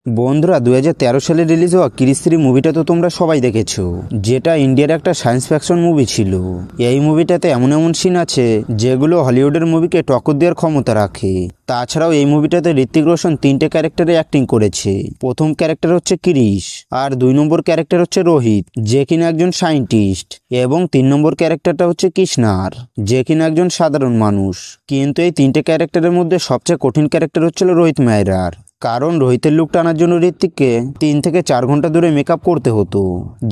বন্ধুরা 2013 সালে রিলিজ হওয়া ক্রিস 3 মুভিটা তো তোমরা সবাই দেখেছো, যেটা ইন্ডিয়ার একটা সায়েন্স ফিকশন মুভি ছিল। এই মুভিটাতে এমন এমন সিন আছে যেগুলো হলিউডের মুভিকে টক্কর দেওয়ার ক্ষমতা রাখে। তাছাড়াও এই মুভিটাতে ঋত্বিক রোশন 3টে ক্যারেক্টারে অ্যাক্টিং করেছে। প্রথম ক্যারেক্টার হচ্ছে ক্রিস, আর 2 নম্বর ক্যারেক্টার হচ্ছে রোহিত, যে কিনা একজন সায়েন্টিস্ট, এবং 3 নম্বর ক্যারেক্টারটা হচ্ছে কৃষ্ণার, যে কিনা একজন সাধারণ মানুষ। কিন্তু এই 3টে ক্যারেক্টারের মধ্যে সবচেয়ে কঠিন ক্যারেক্টার হচ্ছিল রোহিত মেহরার, কারণ রোহিতের লুক টানার জন্য ঋত্বিককে 3 থেকে 4 ঘন্টা ধরে মেকআপ করতে হতো।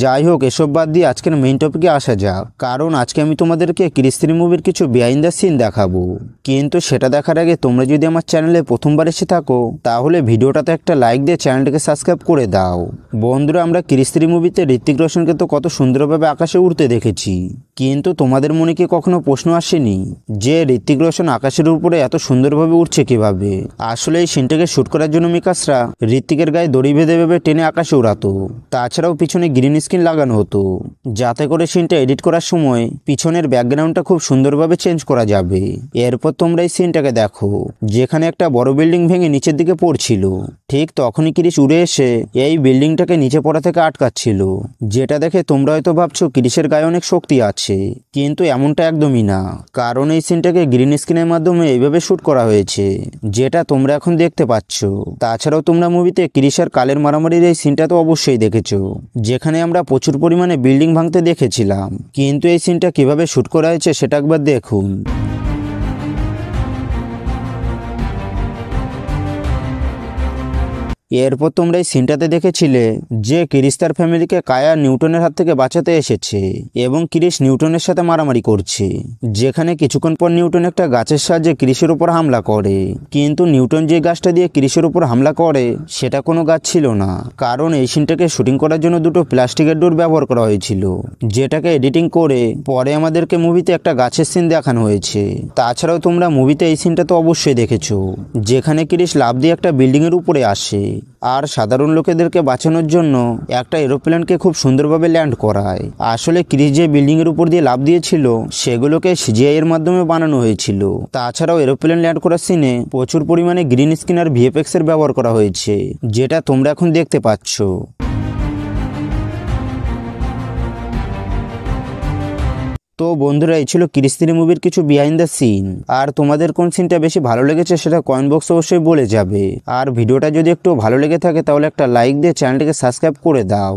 যাই হোক, এসব বাদ দিয়ে আজকের মেইন টপিকে আসা যাক, কারণ আজকে আমি তোমাদেরকে ক্রিস 3 মুভির কিছু বিহাইন্ড দ্য সিন দেখাবো। কিন্তু সেটা দেখার আগে তোমরা যদি আমার চ্যানেলে প্রথমবার এসে থাকো তাহলে ভিডিওটাতে একটা লাইক দিয়ে চ্যানেলটাকে সাবস্ক্রাইব করে দাও। বন্ধুরা, আমরা ক্রিস 3 মুভিতে ঋত্বিক রোশনকে তো কত সুন্দরভাবে আকাশে উড়তে দেখেছি, কিন্তু তোমাদের মনে কি কখনো প্রশ্ন আসেনি যে ঋত্বিক রোশন আকাশের উপরে এত সুন্দরভাবে উঠছে কিভাবে? আসলে এই সিনটাকে শুট করার জন্য মেকার্সরা ঋত্বিকের গায়ে দড়ি বেঁধে ভেবে টেনে আকাশে উড়াতো। তাছাড়াও পিছনে গ্রিন স্ক্রিন লাগানো হতো, যাতে করে সিনটা এডিট করার সময় পিছনের ব্যাকগ্রাউন্ডটা খুব সুন্দরভাবে চেঞ্জ করা যাবে। এরপর তোমরা এই সিনটাকে দেখো, যেখানে একটা বড় বিল্ডিং ভেঙে নিচের দিকে পড়ছিল। ঠিক তখনই ক্রিস উড়ে এসে এই বিল্ডিংটাকে নিচে পড়া থেকে আটকাচ্ছিল, যেটা দেখে তোমরা হয়তো ভাবছো ক্রিসের গায়ে অনেক শক্তি আছে, কিন্তু এমনটা একদমই না। কারণ এই সিনটাকে গ্রিন স্ক্রিনের মাধ্যমে এইভাবে শুট করা হয়েছে, যেটা তোমরা এখন দেখতে পাচ্ছ। তাছাড়াও তোমরা মুভিতে ক্রিস আর কালের মারামারির এই সিনটা তো অবশ্যই দেখেছো, যেখানে আমরা প্রচুর পরিমাণে বিল্ডিং ভাঙতে দেখেছিলাম। কিন্তু এই সিনটা কিভাবে শুট করা হয়েছে সেটা একবার দেখুন। এরপর তোমরা এই সিনটাতে দেখেছিলে যে ক্রিস তার ফ্যামিলিকে কায়া নিউটনের হাত থেকে বাঁচাতে এসেছে, এবং ক্রিস নিউটনের সাথে মারামারি করছে, যেখানে কিছুক্ষণ পর নিউটন একটা গাছের সাহায্যে ক্রিসের উপর হামলা করে। কিন্তু নিউটন যে গাছটা দিয়ে ক্রিসের উপর হামলা করে সেটা কোনো গাছ ছিল না, কারণ এই সিনটাকে শুটিং করার জন্য 2টো প্লাস্টিকের ডোর ব্যবহার করা হয়েছিল, যেটাকে এডিটিং করে পরে আমাদেরকে মুভিতে একটা গাছের সিন দেখানো হয়েছে। তাছাড়াও তোমরা মুভিতে এই সিনটা তো অবশ্যই দেখেছো, যেখানে ক্রিস লাফ দিয়ে একটা বিল্ডিং এর উপরে আসে আর সাধারণ লোকেদেরকে বাঁচানোর জন্য একটা এরোপ্লেনকে খুব সুন্দরভাবে ল্যান্ড করায়। আসলে ক্রিস যে বিল্ডিং এর উপর দিয়ে লাফ দিয়েছিল সেগুলোকে সিজিআই এর মাধ্যমে বানানো হয়েছিল। তাছাড়াও এরোপ্লেন ল্যান্ড করার সিনে প্রচুর পরিমাণে গ্রিন স্ক্রিন আর ভিএফএক্স এর ব্যবহার করা হয়েছে, যেটা তোমরা এখন দেখতে পাচ্ছ। তো বন্ধুরা, এই ছিল ক্রিস 3 মুভির কিছু বিহাইন্ড দ্য সিন। আর তোমাদের কোন সিনটা বেশি ভালো লেগেছে সেটা কমেন্ট বক্সে অবশ্যই বলে যাবে। আর ভিডিওটা যদি একটু ভালো লেগে থাকে তাহলে একটা লাইক দিয়ে চ্যানেলটাকে সাবস্ক্রাইব করে দাও।